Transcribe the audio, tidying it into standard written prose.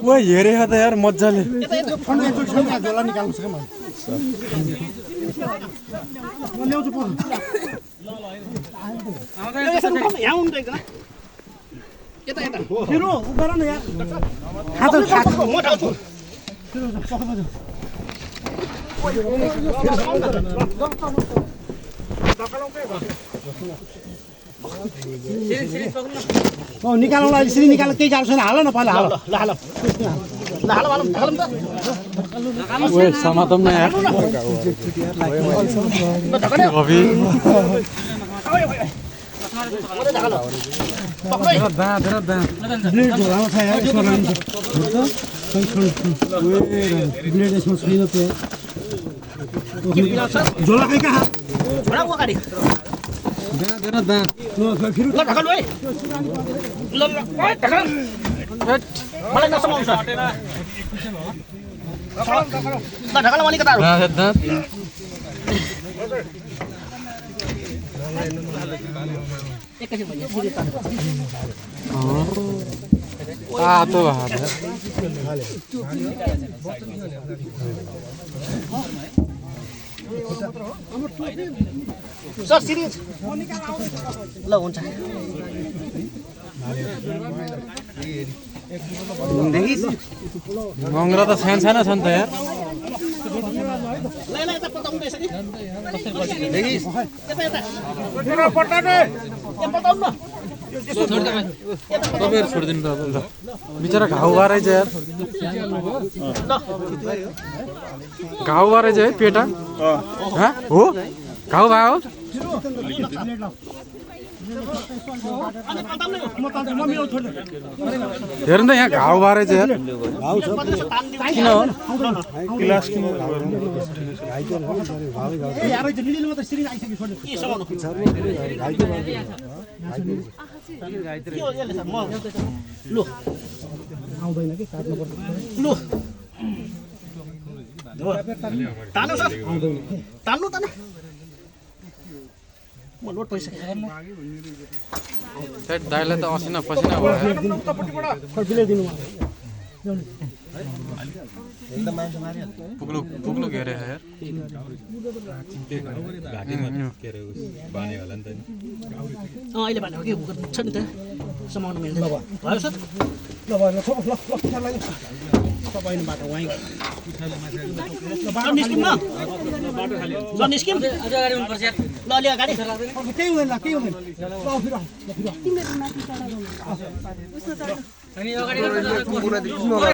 वो हेरे त यार मजाले झोला निकाल्नु सक्छ मैले म ल्याउँछु पर्छ यहाँ हुनु त यता यता फिरो उगर न यार हात म ठाउँछु फिरो पक्क निकाल्नुलाई यसरी निकाल्नु केही गाह्रो छैन हाल न पहिला हाल ल हाल ल हाल हाल हाल त ओए समातम न यार अभी ब्लेड झोलामा छ यार यसमा ब्लेड यसमा छैन त झोला खै कहाँ झोला अगाडि फेरि ल ढकल है ल ढकल मलाई नसमाउँछ ल ढकल वाली कता एकैछिन भइयो सिधै तान तातो भात सर सिरिज ल हुन्छ मङ्गरा त सानो सानो छ नि त यार ल ल यता पताउनु यसरी देखिस यता यता पटाटे के पताउनु न तपाईहरु छोडिदिनु त अब ल बिचरा घाउ भएर चाहिँ यार घाउ भएर चाहिँ पेटा हो घाउ भयो हेर्नु त यहाँ घाउ भएर चाहिँ यार किन हो गिलास किन आउँदैन कि काट्नु पर्छ लु तान्नु सर तान्नु तान्नु म लोड भइसक्यो दाइलाई त असिना पसिना भयो पुग्लो पुग्लो घेरे यार अहिले भनेको के छ नि त समाउन मिल्दैन भयो सर ल भयो तपाईँ बाटो वहीँ निस्किम न ल निस्किम ल अलि अगाडि केही हुँदैन केही हुँदैन